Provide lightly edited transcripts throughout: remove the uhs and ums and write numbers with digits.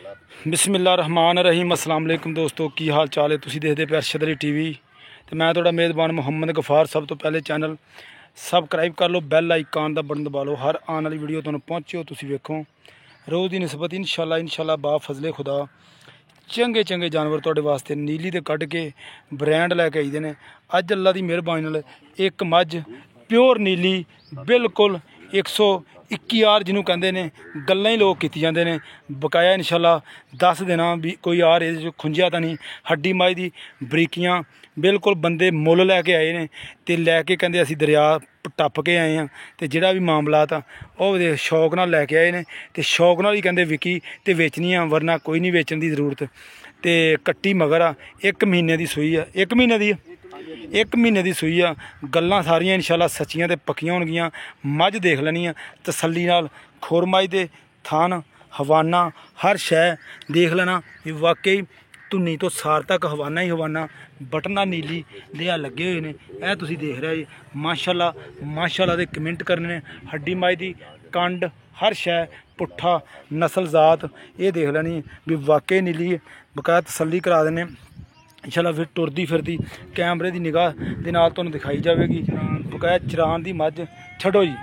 बिस्मिल्लाहिर्रहमानिर्रहीम अस्सलाम वालेकुम दोस्तों की हाल चाल है। तुसीं देखदे पे अरशद अली टीवी तो मैं तुहाडा मेज़बान मुहम्मद गफार। सब तो पहले चैनल सबसक्राइब कर लो, बैल आइकान का बटन दबा लो, हर आने वाली वीडियो तुहानूं पहुँचे तुसीं वेखो। रोज़ की निस्बत इंशाल्लाह बा फजले खुदा चंगे चंगे जानवर तुहाडे वास्ते नीली ते कढ़ के ब्रांड लैके आईदे ने। अज अल्लाह की मेहरबानी नाल एक मझ प्योर नीली बिल्कुल 121 जिन्हों कहते हैं गल्लां ही लोग की जाते हैं। बकाया इंशाल्लाह 10 देना भी कोई यार ये खुंजिया तो नहीं। हड्डी माई दी बरीकियां बिल्कुल बंदे मुल लैके आए ने ते लैके कहते असीं दरिया टप के आए हैं तो जोड़ा भी मामलात आ वो शौक नाल लैके आए ने ते शौक नाल ही कहते विकी ते वेचनी आ, वरना कोई नहीं वेचण की जरूरत। तो कट्टी मगर आ 1 महीने की सूई आ, 1 महीने की 1 महीने की सूई आ। गल्लां सारियां इंशाल्लाह सच्चियां ते पक्कियां होणगियां। मझ देख लैनी आ तसल्ली नाल, खुरमाई दे थान हवाना हर शै देख लेना भी वाकई धुन्नी तो सार तक हवाना ही हवाना। बटना नीली दे लगे हुए ने यह तुसीं देख रहे जी। माशाल्लाह दे कमेंट करने ने। हड्डी माई दी कंड हर शै पुट्ठा नस्ल जात ये देख लैनी भी वाकई नीली बकाया तसल्ली करा देने इंशाल्लाह। फिर टुरदी फिरदी कैमरे की निगाह के नाल तुहानूं दिखाई जाएगी। बकाया चरान की मझ छड्डो जी।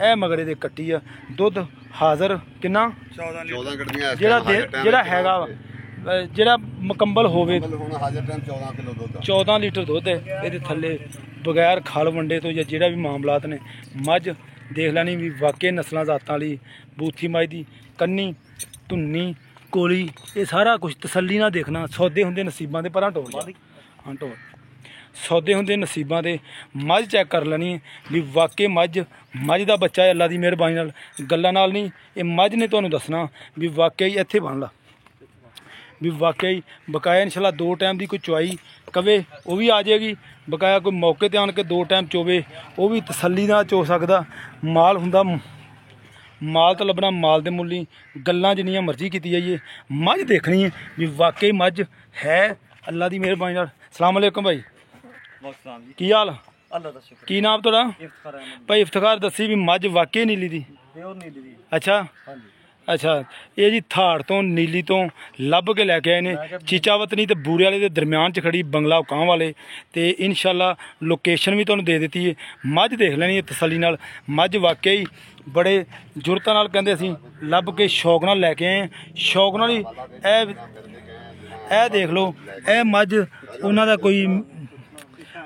ए मगरे दे कट्टी आ, दुध हाज़र किन्ना 14 हैगा ਜਿਹੜਾ मुकम्बल होवे 14 लीटर दुध है ये थले बगैर खल वंडे तो या जोड़ा भी मामलात ने। मझ देख लैनी भी वाकई नस्लों जातां वाली बूथी माई दी कन्नी धुन्नी कोली ये सारा कुछ तसल्ली ना देखना। सौदे होंदे नसीबां दे पर टोल हाँ टोल सौदे होंदे नसीबां दे। मझ चैक कर लैनी भी वाकई मझ दा बच्चा अल्लाह की मेहरबानी नाल गल्लां नाल नहीं ये मझ ने तुहानूं दसना भी वाकई इत्थे बन ला भी वाकई। बकाया इंशाल्लाह 2 टाइम की कोई चुआई कवे वो भी आ जाएगी। बकाया कोई मौके ते आन के 2 टाइम चोवे वो भी तसल्ली नाल चो सकदा। माल हुंदा माल तो लभना माल दे मुल्ली। गल्लां जिन्नियां मर्जी की जाइए मझ देखनी है भी वाकई मझ है अल्लाह की मेहरबानी नाल। सलाम अलैकुम भाई की हाल की नाम तुहाडा भाई? इफ्तिखार दसी भी मझ वाकई नीली दी। अच्छा अच्छा ये जी थाड़ तो नीली तो लभ के लैके आए ने चीचा वतनी तो बूरे वाले के दरम्यान च खड़ी बंगला कां वाले। तो इंशाल्लाह लोकेशन भी तुहानूं दे दी है। मझ देख लैनी है तसल्ली नाल। मझ वाकई बड़े जुरतां नाल कहंदे असीं लभ के शौक नाल लैके आए। शौक नाल ही ए देख लो ए मझ उन्हां दा कोई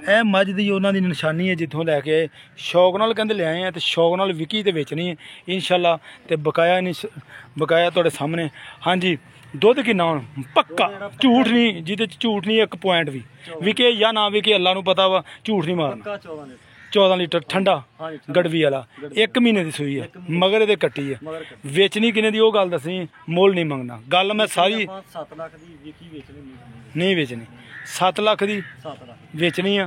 ए मझ दी उन्हां दी निशानी है जिथों लैके आए। शौक नाल कहंदे ले आए हैं तो शौक नाल विकी ते बेचनी है इंशाल्लाह। तो बकाया तुहाडे सामने। हाँ जी दुध किन्ना हुण पक्का झूठ नहीं जिहदे च झूठ नहीं 1 पॉइंट भी विके या ना विके अल्लाह नूं पता वा। झूठ नहीं मारना 14 लीटर ठंडा गड़वी वाला 1 महीने की सूई है मगर ये कट्टी है। वेचनी किन्ने दी वो गल दसी मुल नहीं मंगना। गल मैं सारी 7 लाख दी नहीं वेचनी 7 लाख की वेचनी है।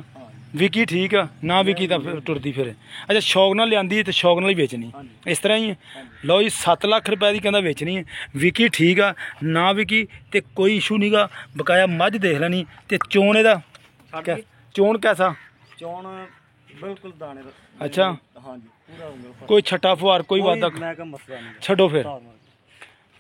विकी ठीक है ना विकी तो टुरदी फिर। अच्छा शौक नाल लियांदी तो शौक नाल ही बेचनी इस तरह ही है। लो जी 7 लाख रुपए की कहना वेचनी है। विकी ठीक है ना विकी तो कोई इशू नहीं गा। बकाया मझ देख लैनी तो चोण एदा चोण कैसा चोण बिल्कुल दाने। अच्छा हाँ जी पूरा होगा कोई छट्टा फुहार कोई वादा मसला नहीं छड्डो फिर।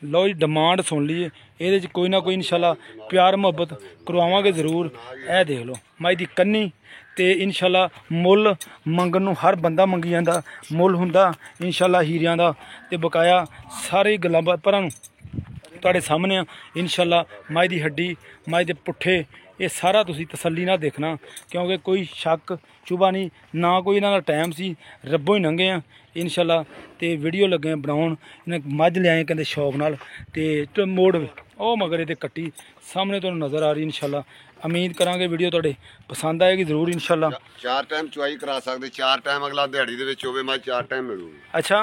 लो जी डिमांड सुन लीए ये कोई ना कोई इंशाल्लाह प्यार मुहब्बत करवावांगे जरूर। ए देख लो माई दी कन्नी तो इंशाल्लाह मुल मंगन नूं हर बंदा मंगी जांदा। मुल हुंदा इंशाल्लाह हीरियां दा। ते बकाया सारी गल्लां भरां तुहाडे सामने आ इंशाल्लाह। माई दी हड्डी माई दे पुट्ठे ये सारा तुसीं तसल्ली नाल देखना क्योंकि कोई शक चुभा नहीं ना कोई इन्हां दा टाइम सी रब्बों ही लंघे आ इंशाल्लाह। तो वीडियो लगे बनाउण इन्हें मझ लियाए कहते शौक नाल ते मोड़ ओ मगर ये कट्टी सामने तुहानूं नज़र आ रही इंशाल्लाह। उम्मीद करांगे वीडियो तुहाडे पसंद आएगी जरूर इंशाल्लाह। 4 टाइम चुआई करा सकते 4 टाइम अगला दिहाड़ी दे विच होवे मैं 4 टाइम मिलूगी। अच्छा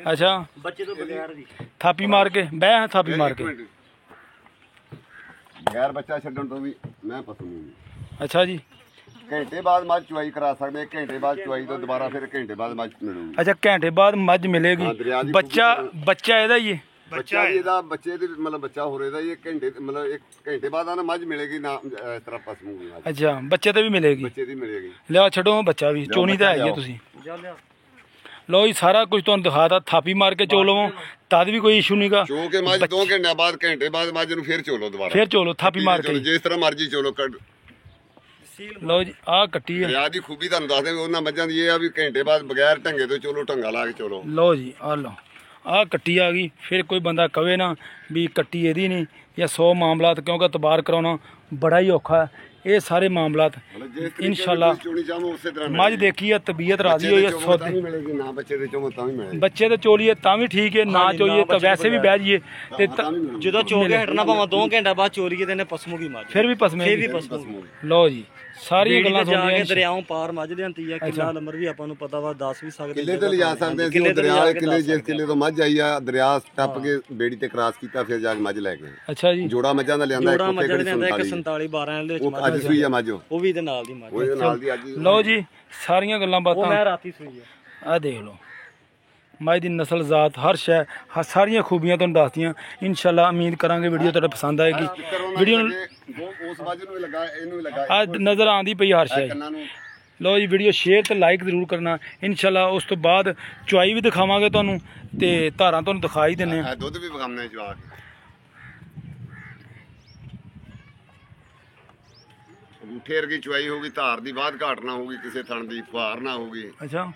अच्छा बच्चे तो बगैर दी थापी मार के बह थापी मार के गैर बच्चा छड्डण तो भी मैं पसंद नहीं। अच्छा जी घंटे बाद मझ चुआई करा सकते घंटे बाद चुआई तो दोबारा फिर घंटे बाद मझ मिलूगी। अच्छा घंटे बाद मझ मिलेगी। बच्चा ਇਹਦਾ ही है बच्चा ਇਹਦਾ ਬੱਚੇ ਦੇ मतलब बच्चा हो रहा ये घंटे मतलब 1 घंटे बाद आना मझ मिलेगी ना इस तरह पसमूगी। अच्छा बच्चे ते भी मिलेगी बच्चे दी मिलेगी। लिया छड्डो बच्चा भी चोनी तो है ही है तुसीं ਲਓ ਜੀ ਸਾਰਾ ਕੁਝ ਤੁਹਾਨੂੰ ਦਿਖਾਤਾ, ਥਾਪੀ ਮਾਰ ਕੇ ਚੋ ਲਵੋ ਤਦ ਵੀ ਕੋਈ ਇਸ਼ੂ ਨਹੀਂਗਾ। ਚੋ ਕੇ ਮੱਝ 2 ਘੰਟਿਆਂ ਬਾਅਦ ਘੰਟੇ ਬਾਅਦ ਮੱਝ ਨੂੰ ਫੇਰ ਚੋਲੋ ਦੁਬਾਰਾ, ਫਿਰ ਚੋਲੋ ਥਾਪੀ ਮਾਰ ਕੇ। ਜਿਸ ਤਰ੍ਹਾਂ ਮਰਜ਼ੀ ਚੋਲੋ। ਲਓ ਜੀ ਆਹ ਕੱਟੀ ਹੈ। ਦਰਿਆ ਦੀ ਖੂਬੀ ਤੁਹਾਨੂੰ ਦੱਸਦੇ ਉਹਨਾਂ ਮੱਝਾਂ ਦੀ ਇਹ ਆ ਵੀ ਘੰਟੇ ਬਾਅਦ ਬਗੈਰ ਢੰਗੇ ਤੋਂ ਚੋਲੋ, ਢੰਗਾ ਲਾ ਕੇ ਚੋਲੋ। ਲਓ ਜੀ ਆਹ ਲਓ ਆਹ ਕੱਟੀ ਆ ਗਈ। ਫਿਰ ਕੋਈ ਬੰਦਾ ਕਵੇ ਨਾ ਵੀ ਕੱਟੀ ਇਹਦੀ ਨਹੀਂ ਜਾਂ 100 ਮਾਮਲਾਤ, ਕਿਉਂਕਿ ਤਬਾਰ ਕਰਾਉਣਾ ਬੜਾ ਹੀ ਔਖਾ ਹੈ। ਇਹ ਸਾਰੇ ਮਾਮਲਾਤ ਇਨਸ਼ਾਅੱਲਾ ਮੱਝ ਦੇਖੀ ਆ, ਤਬੀਅਤ ਰਾਜ਼ੀ ਹੋਈ ਹੈ, ਸੌਦੇ ਮਿਲੇਗੀ ਨਾ ਬੱਚੇ ਦੇ ਚੋਂ ਤਾਂ ਵੀ ਮਿਲੇਗੀ। ਬੱਚੇ ਤੇ ਚੋਲੀਏ ਤਾਂ ਵੀ ਠੀਕ ਹੈ, ਨਾ ਚੋਈਏ ਤਾਂ ਵੈਸੇ ਵੀ ਬਹਿ ਜਾਈਏ ਤੇ ਜਦੋਂ ਚੋ ਕੇ ਹਟਣਾ ਭਾਵੇਂ 2 ਘੰਟੇ ਬਾਅਦ ਚੋਰੀਏ ਤੇ ਇਹਨੇ ਪਸਮੂਗੀ ਮੱਝ, ਫਿਰ ਵੀ ਪਸਮੇ। ਫਿਰ ਵੀ ਪਸਮੂਗੀ। ਲਓ ਜੀ ਸਾਰੀਆਂ ਗੱਲਾਂ ਜਾ ਕੇ ਸੁਣੀਆਂ। ਦਰਿਆਓਂ ਪਾਰ ਮੱਝ ਲਿਆਂਦੀ ਆ, ਕਿੱਲਾ ਨੰਬਰ ਵੀ ਆਪਾਂ ਨੂੰ ਪਤਾ ਵਾ, ਦੱਸ ਵੀ ਸਕਦੇ ਕਿੱਲੇ ਤੇ ਲਿਜਾ ਸਕਦੇ ਸੀ। ਉਹ ਦਰਿਆ ਵਾਲੇ ਕਿੱਲੇ, ਜਿਸ ਕਿੱਲੇ ਤੋਂ ਮੱਝ ਆਈ ਆ ਦਰਿਆ ਟੱਪ ਕੇ ਬੇੜੀ ਤੇ ਕ੍ਰਾਸ ਕੀਤਾ, ਫਿਰ ਜਾ ਕੇ ਮੱਝ ਲੈ ਗਏ। ਅੱਛਾ ਜੀ ਜੋੜਾ ਮੱਝਾਂ ਦਾ ਲਿਆਂਦਾ ਜੋੜਾ ਮੱਝਾਂ ਦੇ ਲਿਆਂਦਾ ਇੱਕ 47 12 ਦੇ ਵਿੱਚ ਉਹ ਅੱਜ ਸੂਈ ਆ ਮੱਝ, ਉਹ ਵੀ ਇਹਦੇ ਨਾਲ ਦੀ ਮੱਝ, ਉਹਦੇ ਨਾਲ ਦੀ ਅੱਜ। ਲਓ ਜੀ ਸਾਰੀਆਂ ਗੱਲਾਂ ਉਹ ਬਾਤਾਂ ਮੈਂ ਰਾਤੀ ਸੂਈ ਆ। ਆਹ ਦੇਖ ਲਓ ਮੱਝ ਦੀ ਨਸਲ ਜ਼ਾਤ ਹਰ ਸ਼ੈ ਸਾਰੀਆਂ ਖੂਬੀਆਂ ਤੁਹਾਨੂੰ ਦੱਸਦੀਆਂ। ਇਨਸ਼ਾਅੱਲਾ ਉਮੀਦ ਕਰਾਂਗੇ ਵੀਡੀਓ ਤੁਹਾਡੇ ਪਸੰਦ ਆਏਗੀ। ਵੀਡੀਓ ਨੂੰ ਉਸ ਮੱਝ ਨੂੰ ਵੀ ਲੱਗਾ, ਇਹਨੂੰ ਵੀ ਲੱਗਾ, ਆ ਨਜ਼ਰ ਆਉਂਦੀ ਪਈ ਹਰ ਸ਼ੈ। ਕੰਨਾਂ ਨੂੰ। ਲਓ ਜੀ ਵੀਡੀਓ ਸ਼ੇਅਰ ਤੇ ਲਾਈਕ ਜ਼ਰੂਰ ਕਰਨਾ। ਇਨਸ਼ਾਅੱਲਾ ਉਸ ਤੋਂ ਬਾਅਦ ਚੁਆਈ ਵੀ ਦਿਖਾਵਾਂਗੇ ਤੁਹਾਨੂੰ ਤੇ ਧਾਰਾਂ ਤੁਹਾਨੂੰ ਦਿਖਾ ਹੀ ਦਿੰਨੇ ਆ। ਦੁੱਧ ਵੀ ਵਿਖਾਉਂਦੇ ਜਵਾ ਕੇ। ਅੰਗੂਠੇ ਵਰਗੀ ਚੁਆਈ ਹੋਊਗੀ, ਧਾਰ ਦੀ ਬਾਅਦ ਘਾਟ ਨਾ ਹੋਊਗੀ, ਕਿਸੇ ਥਣ ਦੀ ਫੁਹਾਰ ਨਾ ਹੋਊਗੀ। ਅੱਛਾ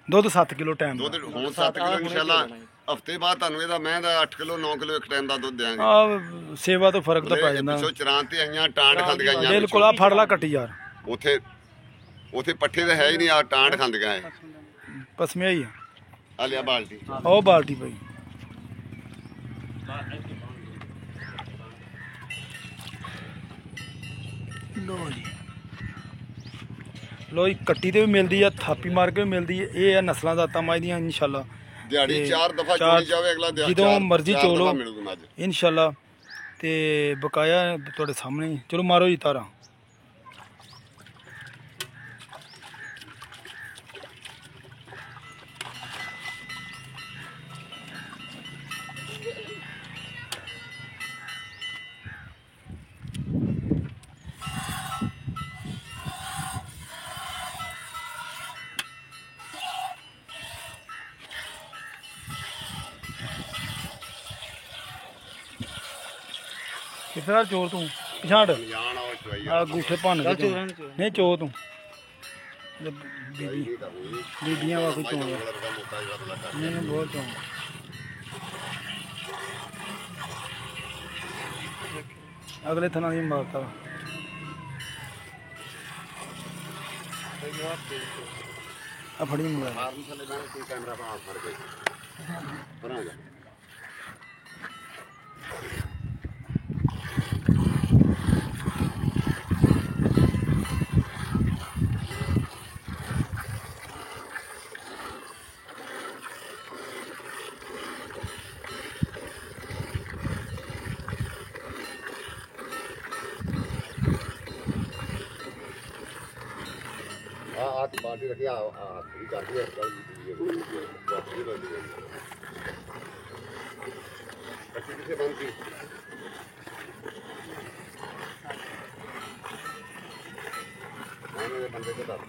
ਦੁੱਧ 7 ਕਿਲੋ ਟਾਈਮ ਦੁੱਧ ਹੁਣ 7 ਕਿਲੋ ਇਨਸ਼ਾਅੱਲਾ। ਹਫਤੇ ਬਾਅਦ ਤੁਹਾਨੂੰ ਇਹਦਾ ਮੈਂ ਦਾ 8 ਕਿਲੋ 9 ਕਿਲੋ ਇੱਕ ਟਾਈਮ ਦਾ ਦੁੱਧ ਦਿਆਂਗੇ। ਆ ਸੇਵਾ ਤੋਂ ਫਰਕ ਤਾਂ ਪੈ ਜਾਂਦਾ। ਪਿੱਛੋਂ ਚਰਾਂ ਤੇ ਆਈਆਂ ਟਾਂਡ ਖਾਂਦੀਆਂ ਆਈਆਂ। ਬਿਲਕੁਲ ਆ ਫੜ ਲਾ ਕੱਟੀ ਯਾਰ, ਉਥੇ ਪੱਠੇ ਤਾਂ ਹੈ ਹੀ ਨਹੀਂ, ਆ ਟਾਂਡ ਖਾਂਦੀਆਂ ਐ। ਪਸਮਿਆ ਹੀ ਆ। ਆ ਲਿਆ ਬਾਲਟੀ, ਉਹ ਬਾਲਟੀ ਪਈ। ਲੋ ਜੀ ਲੋ ਜੀ ਕੱਟੀ ਤੇ ਵੀ ਮਿਲਦੀ ਆ, ਥਾਪੀ ਮਾਰ ਕੇ ਵੀ ਮਿਲਦੀ ਹੈ। ਇਹ ਆ ਨਸਲਾਂ ਦਾ ਮੱਝ ਦੀਆਂ ਇਨਸ਼ਾਅੱਲਾ। ਦਿਹਾੜੀ 4 ਦਫਾ ਚੋਈ ਜਾਵੇ, ਅਗਲਾ ਦਿਹਾੜੀ ਜਦੋਂ ਮਰਜ਼ੀ ਚੋ ਲੋ ਮਿਲੂਗੀ ਮੱਝ ਇਨਸ਼ਾਅੱਲਾ। ਤੇ ਬਕਾਇਆ ਤੁਹਾਡੇ ਸਾਹਮਣੇ ਹੀ। ਚਲੋ ਮਾਰੋ ਜੀ ਤਾਰਾ। ਕਿੱਥੇ ਚੋਰ ਤੂੰ ਪਛਾੜ ਜਾਣ ਉਹ ਚੋਈ ਆ ਗੂਠੇ ਭੰਨ ਕੇ ਚੋਰਾਂ ਨੇ ਨਹੀਂ ਚੋ ਤੂੰ ਬੀਬੀ ਬੀਬੀਆਂ ਵਾਸਤੇ ਚੋ ਨਹੀਂ ਬਹੁਤ ਚੋ। ਅਗਲੇ ਥਾਂ ਦੀ ਮਾਰਤਾ ਆ ਫੜੀ ਮੁੰਡਾ ਮਾਰਨ ਥੱਲੇ ਬਹਿ ਕੇ ਕੈਮਰਾ ਪਾ ਫੜ ਕੇ ਪਰਾਂ ਜਾ। ਆ ਬਾਲਟੀ ਰੱਖੀ ਆ ਵੀ ਕਰਦੀ ਹੈ ਕੱਚੀ ਕਿਸੇ ਬੰਦ ਕੀ ਆਨੇ ਬੰਦੇ ਕੋ ਦੱਸ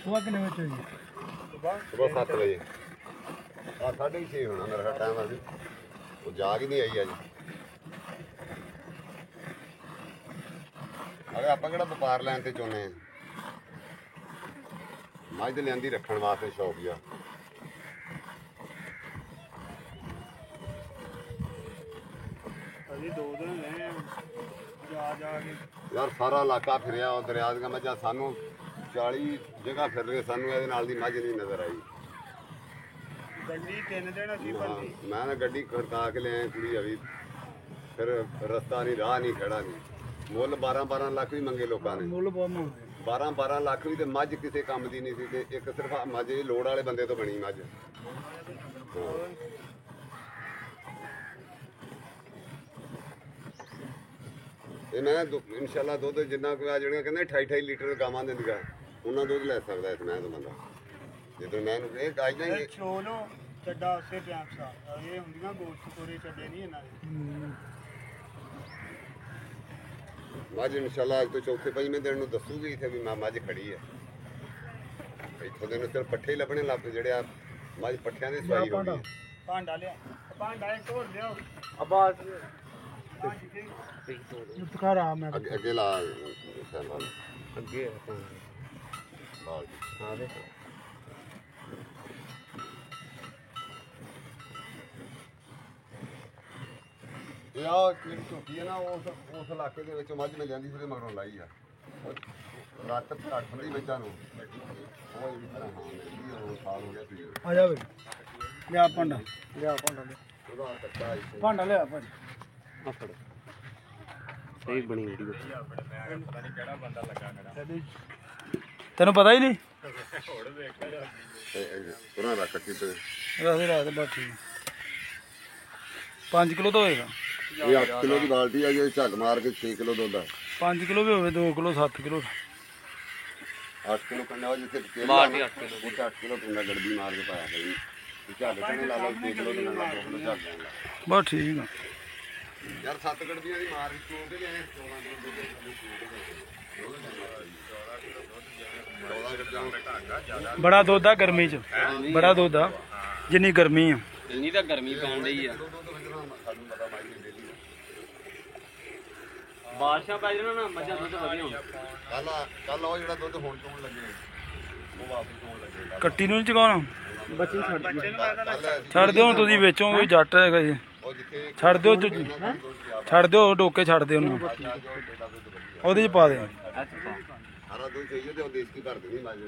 ਸੁਬਹ ਕਿੰਨੇ ਵਜੇ ਹੋਈ? ਸੁਬਹ 7 ਵਜੇ। ਆ 6:30 ਹੋਣਾ ਮੇਰਾ ਟਾਈਮ। ਅਜੇ ਉਹ ਜਾਗ ਹੀ ਨਹੀਂ ਆਈ ਅੱਜ। ਅਰੇ ਆਪਾਂ ਕਿਹੜਾ ਵਪਾਰ ਲੈਣ ਤੇ ਚਾਹੁੰਦੇ ਆ, ਮੱਝ ਦੇ ਲਿਆਂਦੀ ਰੱਖਣ ਵਾਸਤੇ ਸ਼ੌਕ ਆ। ਅਸੀਂ 2 ਦਿਨ ਲੈ ਜਾ ਕੇ ਯਾਰ ਸਾਰਾ ਇਲਾਕਾ ਫਿਰਿਆ, ਉਹ ਦਰਿਆ ਦੀਆਂ ਮੱਝਾਂ ਸਾਨੂੰ 40 ਜਗ੍ਹਾ ਫਿਰ ਲਏ, ਸਾਨੂੰ ਇਹਦੇ ਨਾਲ ਦੀ ਮੱਝ ਨਹੀਂ ਨਜ਼ਰ ਆਈ। ਗੱਡੀ 3 ਦਿਨ ਅਸੀਂ ਭੱਜੀ। ਮੈਂ ਨਾ ਗੱਡੀ ਖੜਕਾ ਕੇ ਲਿਆਇਆ, ਕੁੜੀ ਆਈ, ਫਿਰ ਰਸਤਾ ਨਹੀਂ, ਰਾਹ ਨਹੀਂ, ਖੜਾ ਨਹੀਂ। ਮੁੱਲ 12 ਲੱਖ ਵੀ ਮੰਗੇ ਲੋਕਾਂ ਨੇ। ਮੁੱਲ ਬਹੁਤ ਮੰਗਦੇ 12 ਲੱਖ ਵੀ ਤੇ ਮੱਝ ਕਿਸੇ ਕੰਮ ਦੀ ਨਹੀਂ ਸੀ ਤੇ ਇੱਕ ਸਿਰਫ ਮੱਝ ਇਹ ਲੋੜ ਵਾਲੇ ਬੰਦੇ ਤੋਂ ਬਣੀ ਮੱਝ। ਇਹ ਮੈਂ ਇਨਸ਼ਾਅੱਲਾ ਦੁੱਧ ਜਿੰਨਾ ਕੋਈ ਆ ਜਿਹੜੀਆਂ ਕਹਿੰਦੇ 28 ਲੀਟਰ ਗਾਵਾਂ ਦਿੰਦੀਆਂ ਉਹਨਾਂ ਦੁੱਧ ਲੈ ਸਕਦਾ ਇਸ ਮੈਂ ਤੋਂ ਬੰਦਾ ਜਦੋਂ ਮੈਂ ਇਹ ਗਾਈ ਜਾਈਏ ਚੋਲੋ ਚੱਡਾ ਉਸੇ ਟਾਈਮ ਸਾ ਇਹ ਹੁੰਦੀਆਂ ਗੋਸ਼ਤ ਕੋਰੇ ਚੱਡੇ ਨਹੀਂ ਇਹਨਾਂ ਦੇ। ਮੱਝ ਇਨਸ਼ਾਅੱਲਾ ਅੱਜ ਤੋਂ ਚੌਥੇ ਪੰਜਵੇਂ ਦਿਨ ਨੂੰ ਦੱਸੂਗੀ ਇੱਥੇ ਵੀ ਮੱਝ ਖੜੀ ਹੈ। ਇੱਥੋਂ ਦੇ ਨੂੰ ਸਿਰ ਪੱਠੇ ਹੀ ਲੱਭਣੇ ਲੱਗ ਜਿਹੜੇ ਆ ਮੱਝ ਪੱਠਿਆਂ ਦੀ ਸਵਾਈ ਹੋ ਗਈ। ਭਾਂਡਾ ਲਿਆ ਭਾਂਡਾ ਇੱਕ ਹੋਰ ਲਿਆਓ ਅਬਾਦ ਮੁਤਕਾਰਾ ਮੈਂ ਅੱਗੇ ਲਾ ਇਨਸ਼ਾਅੱਲਾ ਅੱਗੇ ਬਾਲ ਹਾਂ ਦੇ ਇਹ ਆ ਕਿਹੜੀ ਝੋਟੀ ਹੈ ਨਾ ਉਸ ਇਲਾਕੇ ਦੇ ਵਿੱਚ ਮੱਝ ਮੈਂ ਲਿਆਂਦੀ ਫਿਰ ਮਗਰੋਂ ਲਾਈ ਆ ਰਾਤ ਘੱਟ ਹੁੰਦੀ ਬੱਚਾ ਨੂੰ ਉਹ ਜਿਹੜੀ ਤਰ੍ਹਾਂ ਹਾਂ ਮਿਲਦੀ ਆ, ਹੁਣ ਸਾਲ ਹੋ ਗਿਆ ਪੀ ਆ ਜਾ ਬਈ ਲਿਆ ਭਾਂਡਾ ਲਿਆ ਭਾਂਡਾ ਲਿਆ ਉਹਦਾ ਕੱਟਾ ਇੱਥੇ ਭਾਂਡਾ ਲਿਆ ਭਾਜੀ ਆ ਫੜ ਸਹੀ ਬਣੀ ਵੀਡੀਓ ਤੈਨੂੰ ਪਤਾ ਹੀ ਨਹੀਂ ਉਹਨਾਂ ਰੱਖ ਕੇ ਤੇ ਰਾਤ ਰਾਤ ਬਸ ਠੀਕ 5 ਕਿਲੋ ਤਾਂ ਹੋਏਗਾ ਇਹ 8 ਕਿਲੋ ਦੀ ਬਾਲਟੀ ਆ ਜੇ ਝੱਗ ਮਾਰ ਕੇ 6 ਕਿਲੋ ਦੁੱਧ ਆ 5 ਕਿਲੋ ਵੀ ਹੋਵੇ 2 ਕਿਲੋ 7 ਕਿਲੋ 8 ਕਿਲੋ ਕੰਡਾ ਜਿੱਥੇ ਤੇਲ ਮਾਰਦੀ 8 ਕਿਲੋ ਉਹ 8 ਕਿਲੋ ਕੰਡਾ ਗੜਬੀ ਮਾਰ ਕੇ ਪਾਇਆ ਕਰੀ ਝੱਗ ਤੇ ਲਾ ਲਾ 6 ਕਿਲੋ ਦੇ ਨਾਲ 2 ਕਿਲੋ ਝੱਗ ਆਉਂਦਾ ਬਸ ਠੀਕ ਆ ਯਾਰ 7 ਗੜਬੀਆਂ ਦੀ ਮਾਰ ਕੇ ਚੋਂ ਕੇ ਲਿਆਏ 14 ਕਿਲੋ ਦੁੱਧ ਬੜਾ ਦੁੱਧ ਆ ਗਰਮੀ ਚ ਬੜਾ ਦੁੱਧ ਆ ਜਿੰਨੀ ਗਰਮੀ ਆ ਇੰਨੀ ਤਾਂ ਗਰਮੀ ਪੈਣ ਡਈ ਆ ਬਾਦਸ਼ਾਹ ਪੈ ਜਾਣਾ ਨਾ ਮੱਝਾਂ ਦੁੱਧ ਵਧੀਆ ਹੁੰਦਾ ਕੱਲ ਉਹ ਜਿਹੜਾ ਦੁੱਧ ਹੁਣ ਚੋਣ ਲੱਗੇ ਉਹ ਵਾਪਸ ਚੋਣ ਲੱਗੇ ਕੱਟੀ ਨੂੰ ਨੀ ਚੁਕਾਉਣਾ ਬੱਚੇ ਛੱਡ ਛੱਡ ਦਿਓ ਤੁਸੀਂ ਵੇਚੋ ਕੋਈ ਜੱਟ ਹੈਗਾ ਜੀ ਉਹ ਜਿੱਥੇ ਛੱਡ ਦਿਓ ਛੱਡ ਦਿਓ ਡੋਕੇ ਛੱਡ ਦਿਓ ਉਹਨੂੰ ਉਹਦੇ ਚ ਪਾ ਦੇ ਸਾਰਾ ਦੁੱਧ ਚਾਹੀਏ ਤੇ ਉਹ ਦੇਸੀ ਭਰ ਦੇਣੀ ਮੱਝ